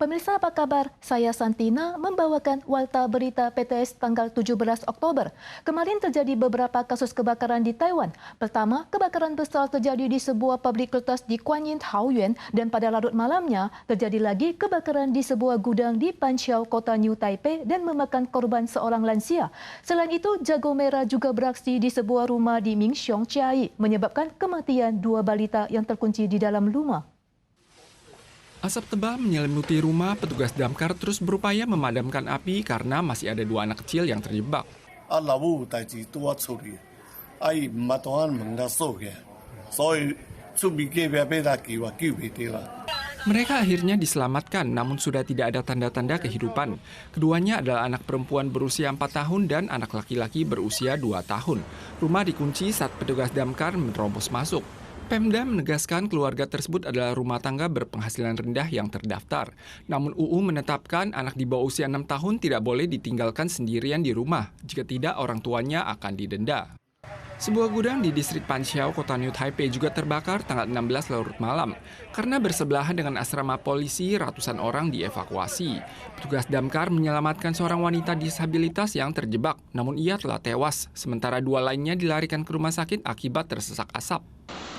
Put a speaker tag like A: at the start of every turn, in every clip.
A: Pemirsa apa kabar? Saya Santina membawakan Warta Berita PTS tanggal 17 Oktober. Kemarin terjadi beberapa kasus kebakaran di Taiwan. Pertama, kebakaran besar terjadi di sebuah pabrik kertas di Guanyin, Taoyuan, dan pada larut malamnya terjadi lagi kebakaran di sebuah gudang di Panqiao, kota New Taipei dan memakan korban seorang lansia. Selain itu, jago merah juga beraksi di sebuah rumah di Mingxiong, Chiayi, menyebabkan kematian 2 balita yang terkunci di dalam rumah.
B: Asap tebal menyelimuti rumah, petugas damkar terus berupaya memadamkan api karena masih ada 2 anak kecil yang terjebak. Mereka akhirnya diselamatkan, namun sudah tidak ada tanda-tanda kehidupan. Keduanya adalah anak perempuan berusia 4 tahun dan anak laki-laki berusia 2 tahun. Rumah dikunci saat petugas damkar menerobos masuk. Pemda menegaskan keluarga tersebut adalah rumah tangga berpenghasilan rendah yang terdaftar. Namun UU menetapkan anak di bawah usia 6 tahun tidak boleh ditinggalkan sendirian di rumah. Jika tidak, orang tuanya akan didenda. Sebuah gudang di distrik Panqiao, kota New Taipei juga terbakar tanggal 16 larut malam. Karena bersebelahan dengan asrama polisi, ratusan orang dievakuasi. Petugas damkar menyelamatkan seorang wanita disabilitas yang terjebak, namun ia telah tewas. Sementara 2 lainnya dilarikan ke rumah sakit akibat tersesak asap.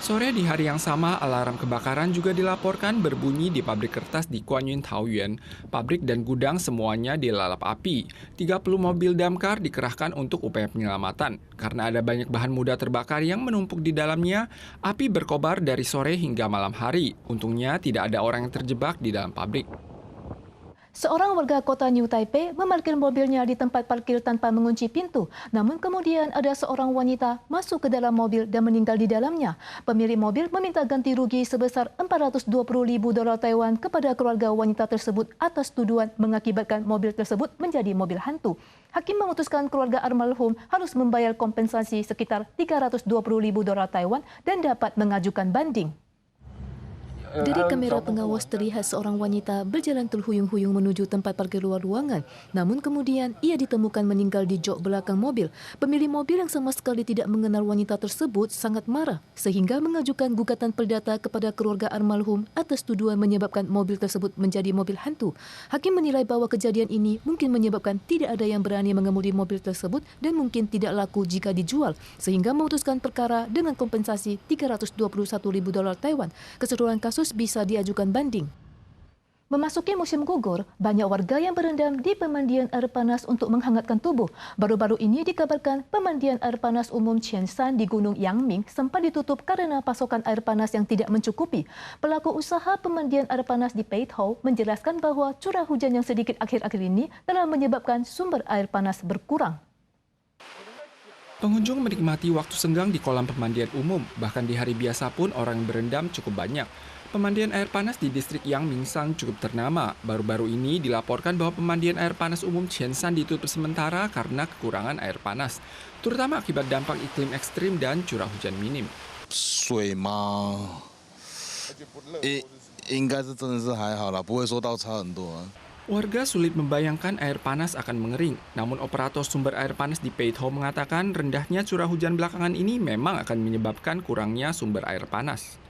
B: Sore di hari yang sama, alarm kebakaran juga dilaporkan berbunyi di pabrik kertas di Guanyin, Taoyuan. Pabrik dan gudang semuanya dilalap api. 30 mobil damkar dikerahkan untuk upaya penyelamatan. Karena ada banyak bahan mudah terbakar yang menumpuk di dalamnya, api berkobar dari sore hingga malam hari. Untungnya tidak ada orang yang terjebak di dalam pabrik.
A: Seorang warga kota New Taipei memarkir mobilnya di tempat parkir tanpa mengunci pintu. Namun kemudian ada seorang wanita masuk ke dalam mobil dan meninggal di dalamnya. Pemilik mobil meminta ganti rugi sebesar $420,000 Taiwan kepada keluarga wanita tersebut atas tuduhan mengakibatkan mobil tersebut menjadi mobil hantu. Hakim memutuskan keluarga almarhum harus membayar kompensasi sekitar $320,000 Taiwan dan dapat mengajukan banding. Dari kamera pengawas terlihat seorang wanita berjalan terhuyung-huyung menuju tempat parkir luar ruangan. Namun kemudian ia ditemukan meninggal di jok belakang mobil. Pemilik mobil yang sama sekali tidak mengenal wanita tersebut sangat marah sehingga mengajukan gugatan perdata kepada keluarga almarhum atas tuduhan menyebabkan mobil tersebut menjadi mobil hantu. Hakim menilai bahwa kejadian ini mungkin menyebabkan tidak ada yang berani mengemudi mobil tersebut dan mungkin tidak laku jika dijual sehingga memutuskan perkara dengan kompensasi $321,000 Taiwan. Keseluruhan kasus bisa diajukan banding. Memasuki musim gugur, banyak warga yang berendam di pemandian air panas untuk menghangatkan tubuh. Baru-baru ini dikabarkan pemandian air panas umum Qianshan di Gunung Yangming sempat ditutup karena pasokan air panas yang tidak mencukupi. Pelaku usaha pemandian air panas di Peithou menjelaskan bahwa curah hujan yang sedikit akhir-akhir ini telah menyebabkan sumber air panas berkurang.
B: Pengunjung menikmati waktu senggang di kolam pemandian umum. Bahkan di hari biasa pun orang yang berendam cukup banyak. Pemandian air panas di distrik Yangmingshan cukup ternama. Baru-baru ini dilaporkan bahwa pemandian air panas umum Qianshan ditutup sementara karena kekurangan air panas, terutama akibat dampak iklim ekstrim dan curah hujan minim. Warga sulit membayangkan air panas akan mengering. Namun operator sumber air panas di Peithou mengatakan rendahnya curah hujan belakangan ini memang akan menyebabkan kurangnya sumber air panas.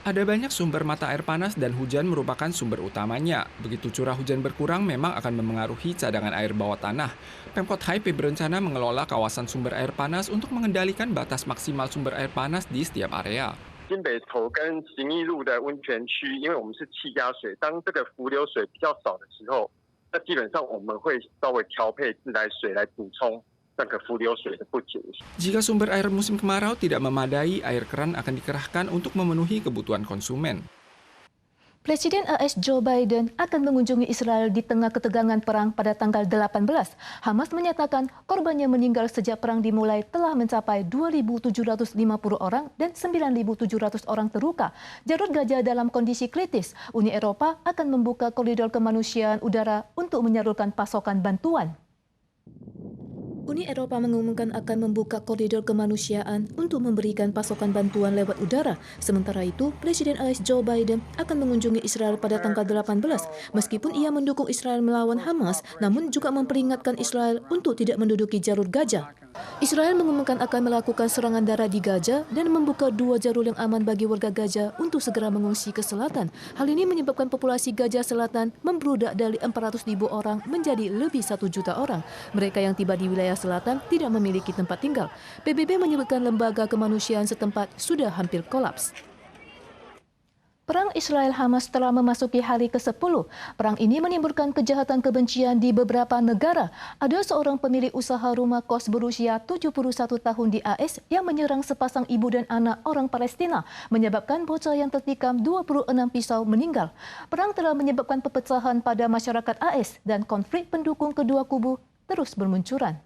B: Ada banyak sumber mata air panas dan hujan merupakan sumber utamanya. Begitu curah hujan berkurang memang akan memengaruhi cadangan air bawah tanah. Pemkot Taipei berencana mengelola kawasan sumber air panas untuk mengendalikan batas maksimal sumber air panas di setiap area.
C: 新北投跟行义路的温泉区，因为我们是气压水，当这个浮流水比较少的时候，那基本上我们会稍微调配自来水来补充那个浮流水的不足。
B: Jika sumber air musim kemarau tidak memadai, air keran akan dikerahkan untuk memenuhi kebutuhan konsumen.
A: Presiden AS Joe Biden akan mengunjungi Israel di tengah ketegangan perang pada tanggal 18. Hamas menyatakan korbannya meninggal sejak perang dimulai telah mencapai 2.750 orang dan 9.700 orang terluka. Jalur Gaza dalam kondisi kritis. Uni Eropa akan membuka koridor kemanusiaan udara untuk menyalurkan pasokan bantuan. Uni Eropa mengumumkan akan membuka koridor kemanusiaan untuk memberikan pasokan bantuan lewat udara. Sementara itu, Presiden AS Joe Biden akan mengunjungi Israel pada tanggal 18. Meskipun ia mendukung Israel melawan Hamas, namun juga memperingatkan Israel untuk tidak menduduki jalur Gaza. Israel mengumumkan akan melakukan serangan darat di Gaza dan membuka 2 jalur yang aman bagi warga Gaza untuk segera mengungsi ke selatan. Hal ini menyebabkan populasi Gaza Selatan membludak dari 400.000 orang menjadi lebih 1 juta orang. Mereka yang tiba di wilayah selatan tidak memiliki tempat tinggal. PBB menyebutkan lembaga kemanusiaan setempat sudah hampir kolaps. Perang Israel-Hamas telah memasuki hari ke-10. Perang ini menimbulkan kejahatan kebencian di beberapa negara. Ada seorang pemilik usaha rumah kos berusia 71 tahun di AS yang menyerang sepasang ibu dan anak orang Palestina, menyebabkan bocah yang tertikam 26 pisau meninggal. Perang telah menyebabkan perpecahan pada masyarakat AS dan konflik pendukung kedua kubu terus bermunculan.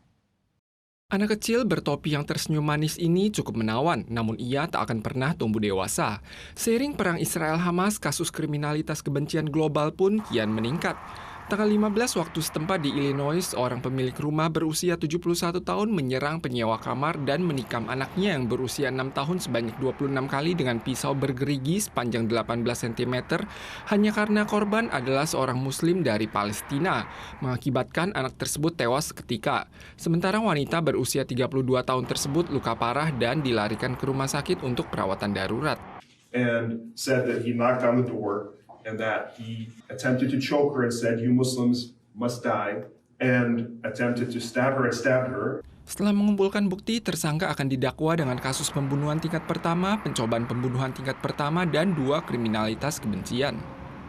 B: Anak kecil bertopi yang tersenyum manis ini cukup menawan, namun ia tak akan pernah tumbuh dewasa. Seiring perang Israel-Hamas, kasus kriminalitas kebencian global pun kian meningkat. Tanggal 15 waktu setempat di Illinois, seorang pemilik rumah berusia 71 tahun menyerang penyewa kamar dan menikam anaknya yang berusia 6 tahun sebanyak 26 kali dengan pisau bergerigi sepanjang 18 cm hanya karena korban adalah seorang muslim dari Palestina, mengakibatkan anak tersebut tewas seketika. Sementara wanita berusia 32 tahun tersebut luka parah dan dilarikan ke rumah sakit untuk perawatan darurat.
D: And said that he knocked on the door and that he attempted to choke her and said, "You Muslims must die," and attempted to stab her.
B: Setelah mengumpulkan bukti, tersangka akan didakwa dengan kasus pembunuhan tingkat pertama, pencobaan pembunuhan tingkat pertama, dan 2 kriminalitas kebencian.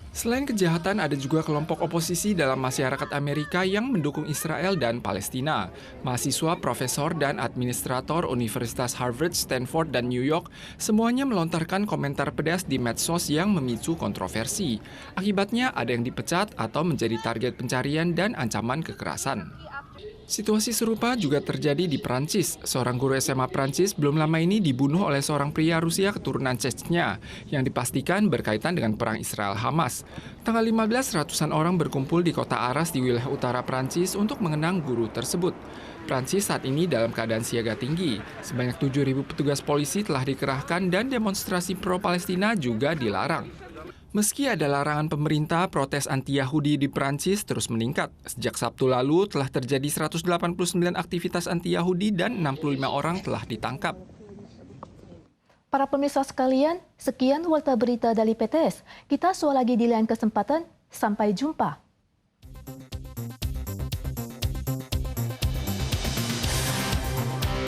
B: Selain kejahatan, ada juga kelompok oposisi dalam masyarakat Amerika yang mendukung Israel dan Palestina. Mahasiswa, profesor, dan administrator Universitas Harvard, Stanford, dan New York semuanya melontarkan komentar pedas di medsos yang memicu kontroversi. Akibatnya, ada yang dipecat atau menjadi target pencarian dan ancaman kekerasan. Situasi serupa juga terjadi di Prancis. Seorang guru SMA Prancis belum lama ini dibunuh oleh seorang pria Rusia keturunan Chechnya yang dipastikan berkaitan dengan perang Israel-Hamas. Tanggal 15, ratusan orang berkumpul di kota Arras di wilayah utara Prancis untuk mengenang guru tersebut. Prancis saat ini dalam keadaan siaga tinggi. Sebanyak 7.000 petugas polisi telah dikerahkan dan demonstrasi pro-Palestina juga dilarang. Meski ada larangan pemerintah, protes anti-Yahudi di Prancis terus meningkat. Sejak Sabtu lalu telah terjadi 189 aktivitas anti-Yahudi dan 65 orang telah ditangkap.
A: Para pemirsa sekalian, sekian warta berita dari PTS. Kita lagi di lain kesempatan. Sampai jumpa.